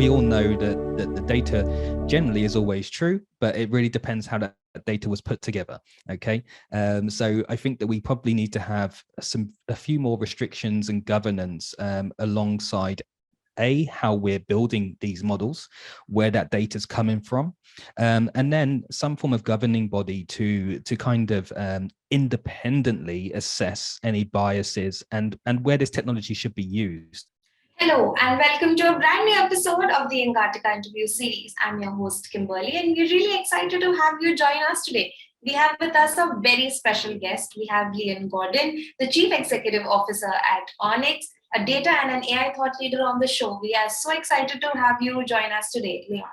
we all know that the data generally is always true, but it really depends how that data was put together. Okay, so I think that we probably need to have a few more restrictions and governance alongside how we're building these models, where that data is coming from, and then some form of governing body to kind of independently assess any biases and where this technology should be used. Hello, and welcome to a brand new episode of the engatica interview series. I'm your host, Kimberly, and we're really excited to have you join us today. We have with us a very special guest. We have Leon Gordon, the Chief Executive Officer at Onyx, a data and an AI thought leader on the show. We are so excited to have you join us today, Leon.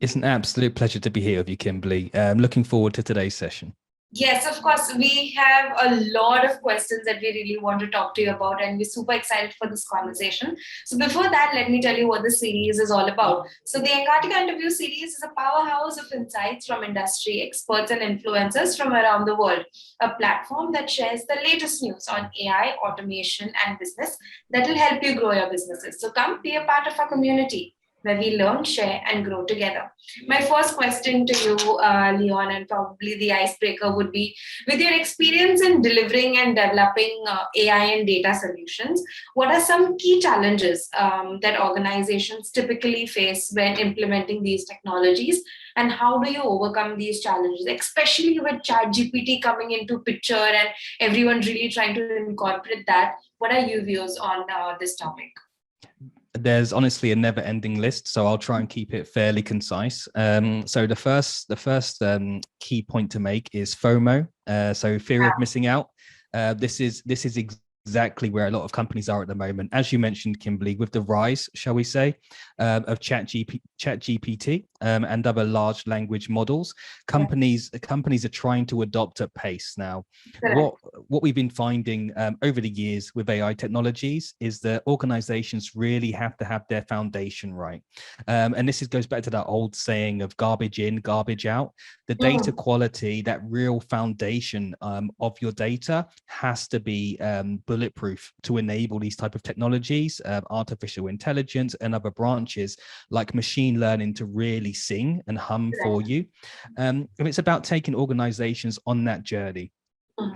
It's an absolute pleasure to be here with you, Kimberly. Looking forward to today's session. Yes, of course. We have a lot of questions that we really want to talk to you about, and we're super excited for this conversation. So, before that, let me tell you what the series is all about. So, the Engatica interview series is a powerhouse of insights from industry experts and influencers from around the world, a platform that shares the latest news on AI, automation, and business that will help you grow your businesses. So, come be a part of our community where we learn, share, and grow together. My first question to you, Leon, and probably the icebreaker would be, with your experience in delivering and developing AI and data solutions, what are some key challenges that organizations typically face when implementing these technologies? And how do you overcome these challenges, especially with ChatGPT coming into picture and everyone really trying to incorporate that? What are your views on this topic? There's honestly a never-ending list, so I'll try and keep it fairly concise. So the first key point to make is FOMO, so fear of missing out. This is exactly where a lot of companies are at the moment. As you mentioned, Kimberly, with the rise, shall we say, of ChatGPT and other large language models, companies are trying to adopt at pace now. What we've been finding over the years with AI technologies is that organizations really have to have their foundation right. And this goes back to that old saying of garbage in, garbage out. The data quality, that real foundation of your data has to be bulletproof to enable these type of technologies, artificial intelligence and other branches like machine learning to really sing and hum for you. And it's about taking organizations on that journey.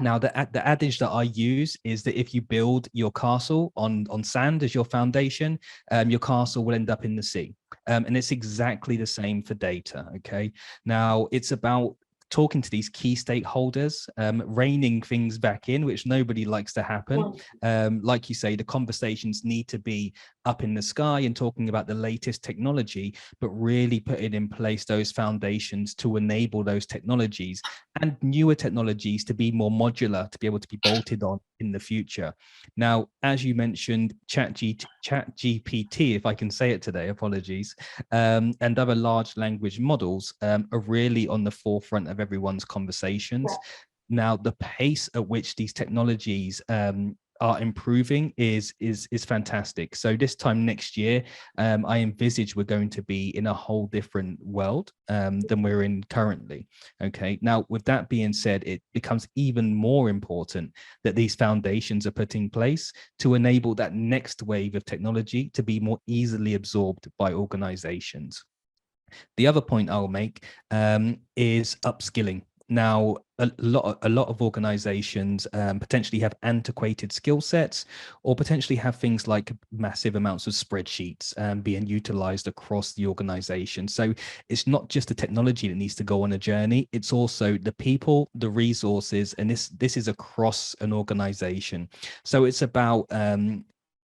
Now, the adage that I use is that if you build your castle on sand as your foundation, your castle will end up in the sea. And it's exactly the same for data. Okay. Now, it's about talking to these key stakeholders, reining things back in, which nobody likes to happen. Like you say, the conversations need to be up in the sky and talking about the latest technology, but really putting in place those foundations to enable those technologies and newer technologies to be more modular, to be able to be bolted on in the future. Now, as you mentioned, ChatGPT, if I can say it today, apologies, and other large language models are really on the forefront of everyone's conversations. Now, the pace at which these technologies are improving is fantastic. So this time next year, I envisage we're going to be in a whole different world than we're in currently. Okay. Now, with that being said, it becomes even more important that these foundations are put in place to enable that next wave of technology to be more easily absorbed by organizations. The other point I'll make is upskilling. Now, a lot of organizations potentially have antiquated skill sets, or potentially have things like massive amounts of spreadsheets being utilized across the organization. So it's not just the technology that needs to go on a journey, it's also the people, the resources, and this is across an organization. So it's about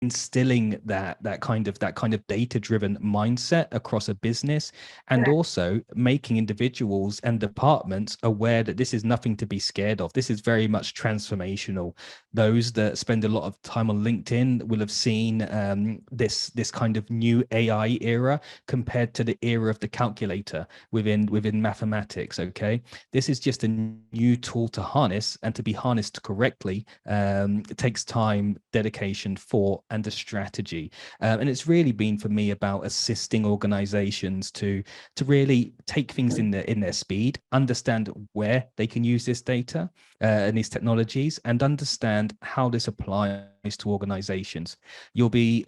instilling that kind of data-driven mindset across a business, and also making individuals and departments aware that this is nothing to be scared of. This is very much transformational. Those that spend a lot of time on LinkedIn will have seen this kind of new AI era compared to the era of the calculator within mathematics. Okay, this is just a new tool to harness, and to be harnessed correctly, it takes time, dedication for and a strategy. And it's really been for me about assisting organizations to really take things in their speed, understand where they can use this data and these technologies, and understand how this applies to organizations. You'll be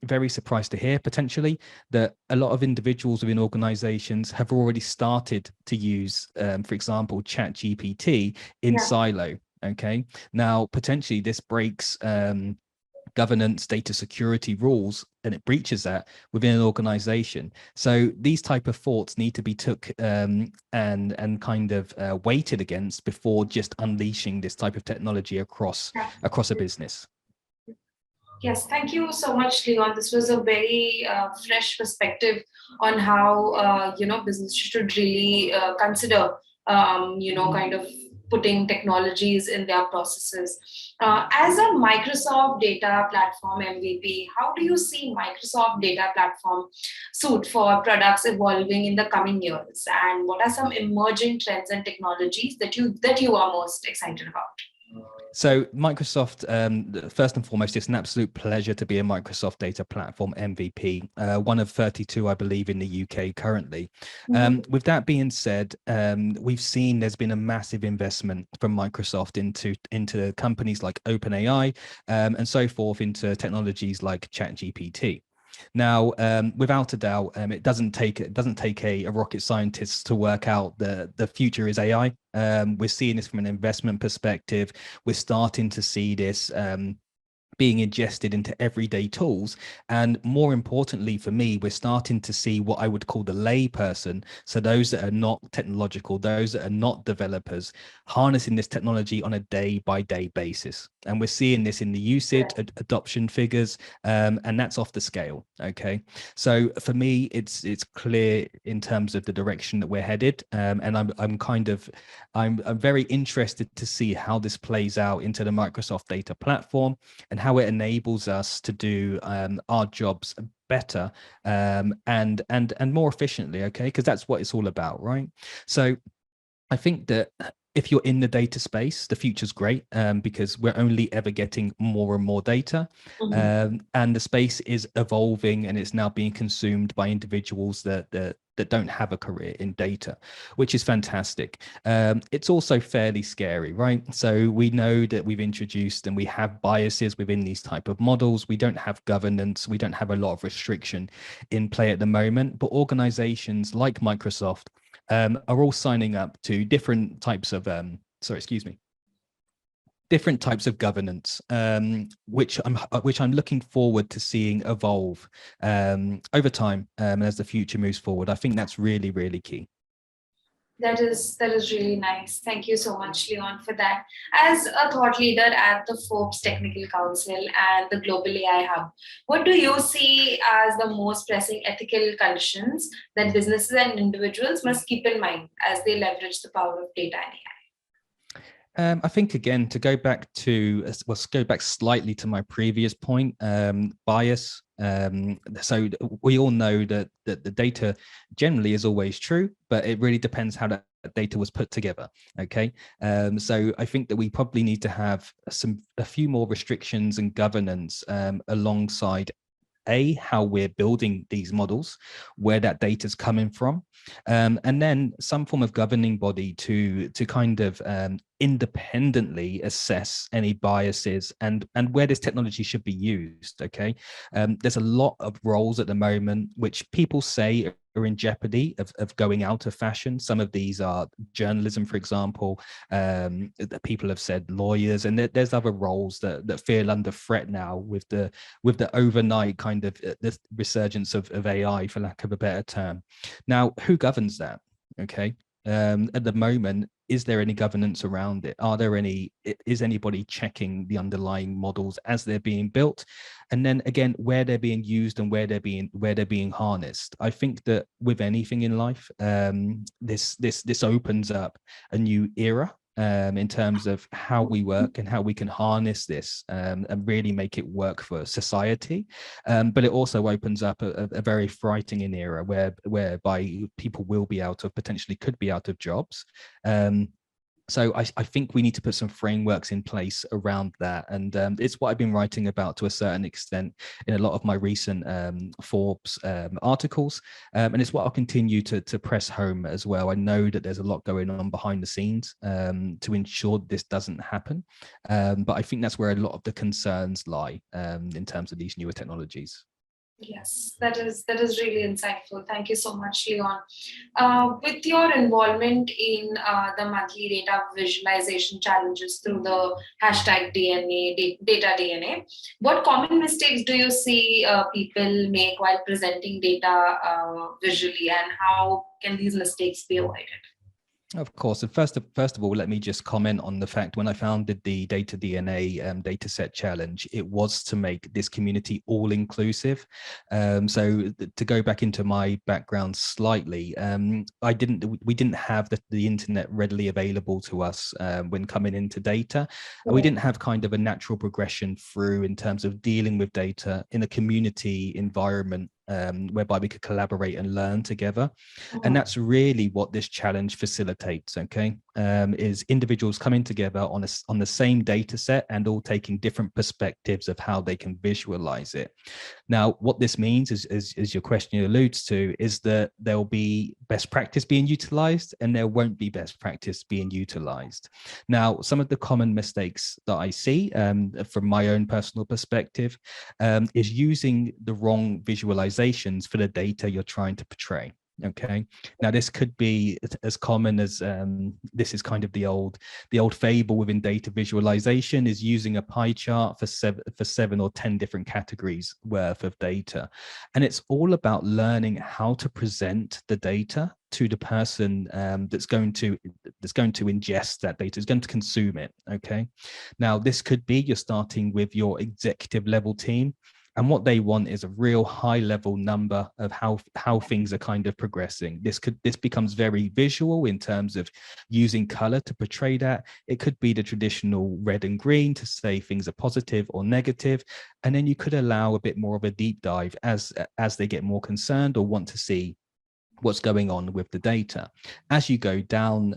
very surprised to hear potentially that a lot of individuals within organizations have already started to use, for example, ChatGPT in silo. Okay, now potentially this breaks governance, data security rules, and it breaches that within an organization. So these type of thoughts need to be took and kind of weighted against before just unleashing this type of technology across a business. Yes, thank you so much, Leon. This was a very fresh perspective on how business should really consider kind of putting technologies in their processes. As a Microsoft data platform MVP, how do you see Microsoft data platform suit for products evolving in the coming years? And what are some emerging trends and technologies that you are most excited about? So Microsoft, first and foremost, it's an absolute pleasure to be a Microsoft Data Platform MVP, one of 32, I believe, in the UK currently. With that being said, we've seen there's been a massive investment from Microsoft into companies like OpenAI and so forth, into technologies like ChatGPT. Now, without a doubt, it doesn't take a rocket scientist to work out the future is AI. We're seeing this from an investment perspective. We're starting to see this being ingested into everyday tools. And more importantly for me, we're starting to see what I would call the lay person. So those that are not technological, those that are not developers, harnessing this technology on a day-by-day basis. And we're seeing this in the usage, adoption figures, and that's off the scale. Okay. So for me, it's clear in terms of the direction that we're headed. And I'm very interested to see how this plays out into the Microsoft Data Platform and how it enables us to do our jobs better and more efficiently. Okay, because that's what it's all about, right? So I think that if you're in the data space, the future's great because we're only ever getting more and more data, and the space is evolving and it's now being consumed by individuals that don't have a career in data, which is fantastic. It's also fairly scary, right? So we know that we've introduced and we have biases within these type of models. We don't have governance. We don't have a lot of restriction in play at the moment, but organizations like Microsoft are all signing up to different types of different types of governance, which I'm looking forward to seeing evolve over time as the future moves forward. I think that's really, really key. That is really nice. Thank you so much, Leon, for that. As a thought leader at the Forbes Technical Council and the Global AI Hub, what do you see as the most pressing ethical conditions that businesses and individuals must keep in mind as they leverage the power of data and AI? I think, again, to go back slightly to my previous point, bias. So we all know that the data generally is always true, but it really depends how that data was put together. Okay. So I think that we probably need to have a few more restrictions and governance alongside how we're building these models, where that data is coming from, and then some form of governing body to kind of independently assess any biases and where this technology should be used. Okay. There's a lot of roles at the moment which people say are in jeopardy of going out of fashion. Some of these are journalism, for example. That people have said lawyers, and there's other roles that feel under threat now with the overnight kind of this resurgence of AI, for lack of a better term. Now, who governs that? Okay. At the moment, is there any governance around it? Is anybody checking the underlying models as they're being built? And then again, where they're being used and where they're being harnessed. I think that with anything in life, this opens up a new era in terms of how we work and how we can harness this and really make it work for society. But it also opens up a very frightening era whereby people will be potentially could be out of jobs. So I think we need to put some frameworks in place around that. And it's what I've been writing about to a certain extent in a lot of my recent Forbes articles. And it's what I'll continue to press home as well. I know that there's a lot going on behind the scenes to ensure this doesn't happen. But I think that's where a lot of the concerns lie in terms of these newer technologies. Yes, that is really insightful. Thank you so much, Leon. With your involvement in the monthly data visualization challenges through the hashtag data DNA, what common mistakes do you see people make while presenting data visually, and how can these mistakes be avoided? Of course. And first of all, let me just comment on the fact when I founded the Data DNA Dataset Challenge, it was to make this community all inclusive. To go back into my background slightly, we didn't have the internet readily available to us when coming into data. We didn't have kind of a natural progression through in terms of dealing with data in a community environment whereby we could collaborate and learn together. And that's really what this challenge facilitates, okay? Is individuals coming together on the same data set and all taking different perspectives of how they can visualize it. Now, what this means is, as your question alludes to, is that there'll be best practice being utilized and there won't be best practice being utilized. Now, some of the common mistakes that I see from my own personal perspective is using the wrong visualizations for the data you're trying to portray. Okay, now this could be as common as this is kind of the old fable within data visualization, is using a pie chart for seven or 10 different categories worth of data. And it's all about learning how to present the data to the person that's going to ingest that data, is going to consume it. Okay, now this could be you're starting with your executive level team, and what they want is a real high level number of how things are kind of progressing. This becomes very visual in terms of using color to portray that. It could be the traditional red and green to say things are positive or negative. And then you could allow a bit more of a deep dive as they get more concerned or want to see what's going on with the data. As you go down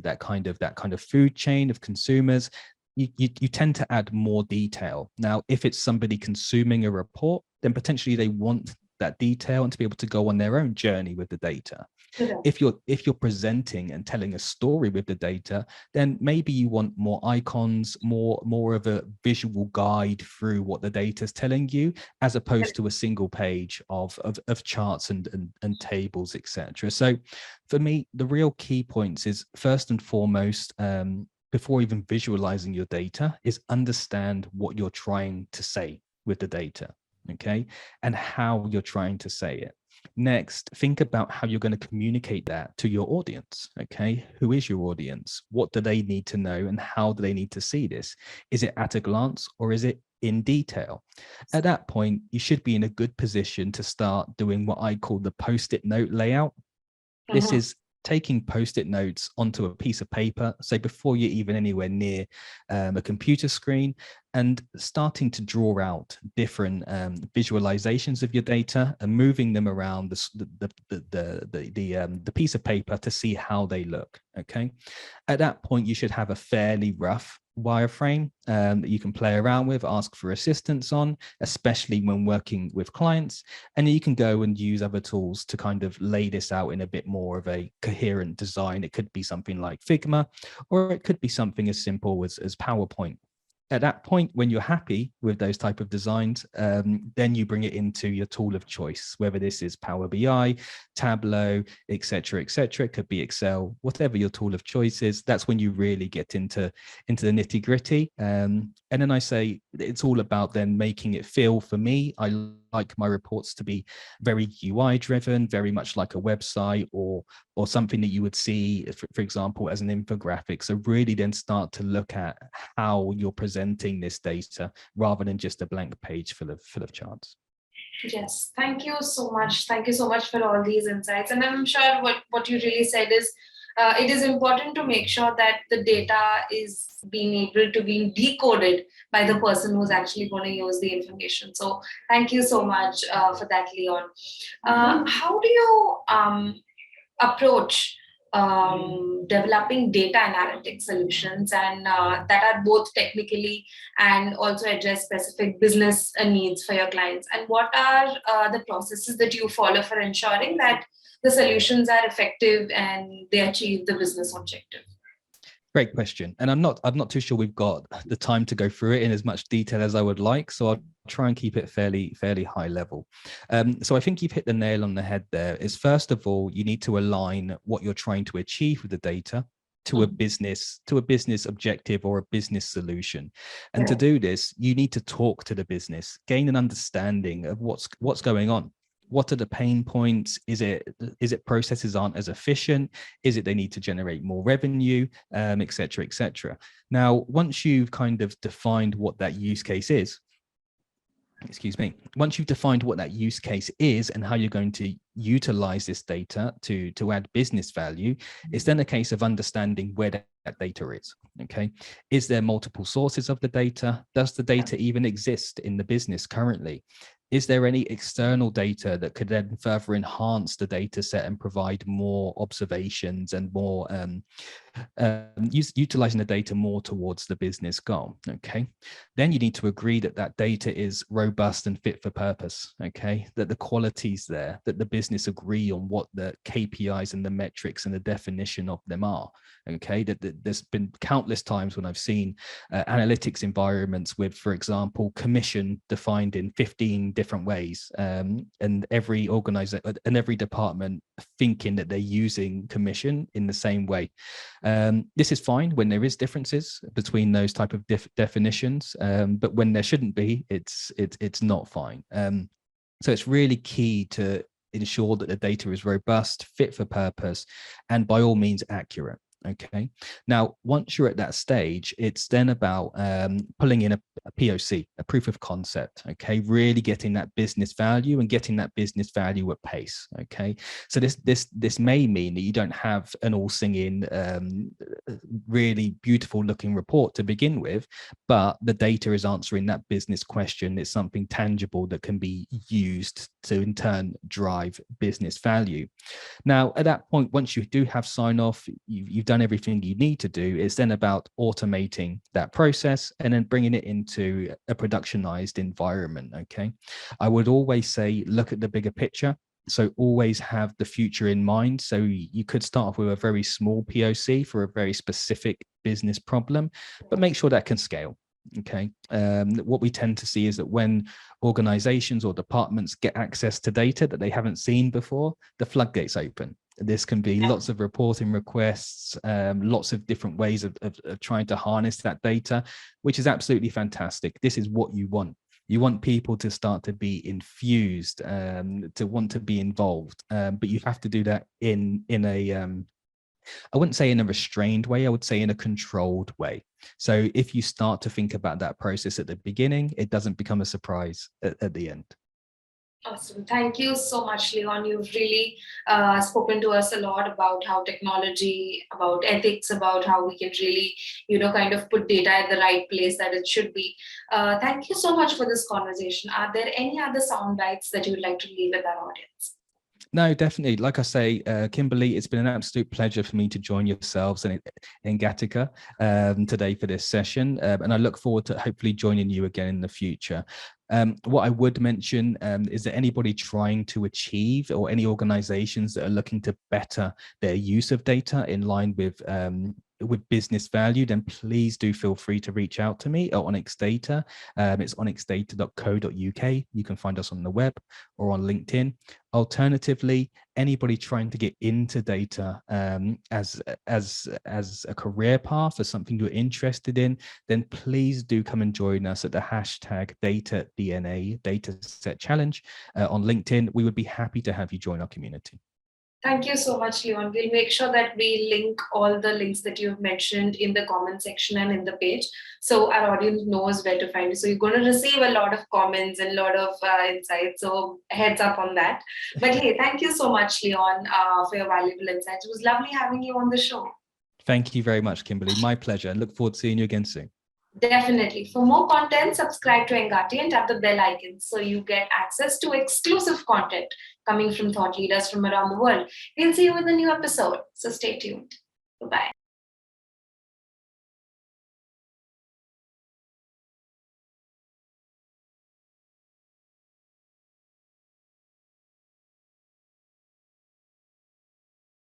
that kind of food chain of consumers, you tend to add more detail. Now, if it's somebody consuming a report, then potentially they want that detail and to be able to go on their own journey with the data. Yeah. If you're presenting and telling a story with the data, then maybe you want more icons, more of a visual guide through what the data is telling you, as opposed to a single page of charts and tables, etc. So for me, the real key points is, first and foremost, before even visualizing your data, is understand what you're trying to say with the data, okay, and how you're trying to say it. Next, think about how you're going to communicate that to your audience, okay? Who is your audience? What do they need to know and how do they need to see this? Is it at a glance or is it in detail? At that point, you should be in a good position to start doing what I call the post-it note layout. This is taking post-it notes onto a piece of paper, so before you're even anywhere near a computer screen, and starting to draw out different visualizations of your data and moving them around the piece of paper to see how they look. Okay, at that point you should have a fairly rough wireframe that you can play around with, ask for assistance on, especially when working with clients, and you can go and use other tools to kind of lay this out in a bit more of a coherent design. It could be something like Figma, or it could be something as simple as PowerPoint. At that point, when you're happy with those type of designs, then you bring it into your tool of choice, whether this is Power BI, Tableau, etc., etc. It could be Excel, whatever your tool of choice is. That's when you really get into the nitty gritty. And then I say it's all about then making it feel, for me, I like my reports to be very UI driven, very much like a website or something that you would see, for example, as an infographic. So really then start to look at how you're presenting this data rather than just a blank page full of charts. Yes, thank you so much. Thank you so much for all these insights. And I'm sure what you really said is it is important to make sure that the data is being able to be decoded by the person who's actually going to use the information. So thank you so much for that, Leon. How do you approach developing data analytics solutions, and that are both technically and also address specific business needs for your clients? And what are the processes that you follow for ensuring that the solutions are effective and they achieve the business objective? Great question. And I'm not too sure we've got the time to go through it in as much detail as I would like. So I'll try and keep it fairly high level. So I think you've hit the nail on the head there. Is first of all, you need to align what you're trying to achieve with the data to a business objective or a business solution. And to do this, you need to talk to the business, gain an understanding of what's going on. What are the pain points? Is it processes aren't as efficient? Is it they need to generate more revenue, et cetera, et cetera. Now, once you've kind of defined what that use case is, once you've defined what that use case is and how you're going to utilize this data to add business value, it's then a case of understanding where that data is. Okay. Is there multiple sources of the data? Does the data even exist in the business currently? Is there any external data that could then further enhance the data set and provide more observations and more utilizing the data more towards the business goal? Okay. Then you need to agree that that data is robust and fit for purpose. Okay. That the quality's there, that the business agree on what the KPIs and the metrics and the definition of them are. Okay. That there's been countless times when I've seen analytics environments with, for example, commission defined in 15 different ways, and every organizer and every department thinking that they're using commission in the same way. This is fine when there is differences between those type of definitions, but when there shouldn't be, it's not fine. So it's really key to ensure that the data is robust, fit for purpose, and by all means accurate. Okay. Now, once you're at that stage, it's then about pulling in a POC, a proof of concept. Okay. Really getting that business value and getting that business value at pace. Okay. So this may mean that you don't have an all singing, really beautiful looking report to begin with, but the data is answering that business question. It's something tangible that can be used to in turn drive business value. Now, at that point, once you do have sign off, you've done everything you need to do. It's then about automating that process and then bringing it into a productionized environment. Okay. I would always say, look at the bigger picture. So always have the future in mind. So you could start off with a very small POC for a very specific business problem, but make sure that can scale. Okay. What we tend to see is that when organizations or departments get access to data that they haven't seen before, the floodgates open. This can be lots of reporting requests, lots of different ways of trying to harness that data, which is absolutely fantastic. This is what you want. You want people to start to be infused, to want to be involved, but you have to do that in a I wouldn't say in a restrained way, I would say in a controlled way. So if you start to think about that process at the beginning, it doesn't become a surprise at the end. Awesome. Thank you so much, Leon. You've really spoken to us a lot about how technology, about ethics, about how we can really, kind of put data at the right place that it should be. Thank you so much for this conversation. Are there any other sound bites that you would like to leave with our audience? No, definitely. Like I say, Kimberly, it's been an absolute pleasure for me to join yourselves and Engatica today for this session. And I look forward to hopefully joining you again in the future. What I would mention is that anybody trying to achieve, or any organizations that are looking to better their use of data in line with business value, then please do feel free to reach out to me at Onyx Data. It's onyxdata.co.uk. You can find us on the web or on LinkedIn. Alternatively, anybody trying to get into data as a career path, or something you're interested in, then please do come and join us at the hashtag DataDNA Dataset Challenge on LinkedIn. We would be happy to have you join our community. Thank you so much, Leon. We'll make sure that we link all the links that you've mentioned in the comment section and in the page, so our audience knows where to find you. So you're going to receive a lot of comments and a lot of insights, so heads up on that. But hey, thank you so much, Leon, for your valuable insights. It was lovely having you on the show. Thank you very much, Kimberly. My pleasure. And look forward to seeing you again soon. Definitely. For more content, subscribe to Engati and tap the bell icon so you get access to exclusive content coming from thought leaders from around the world. We'll see you in the new episode. So stay tuned. Bye-bye.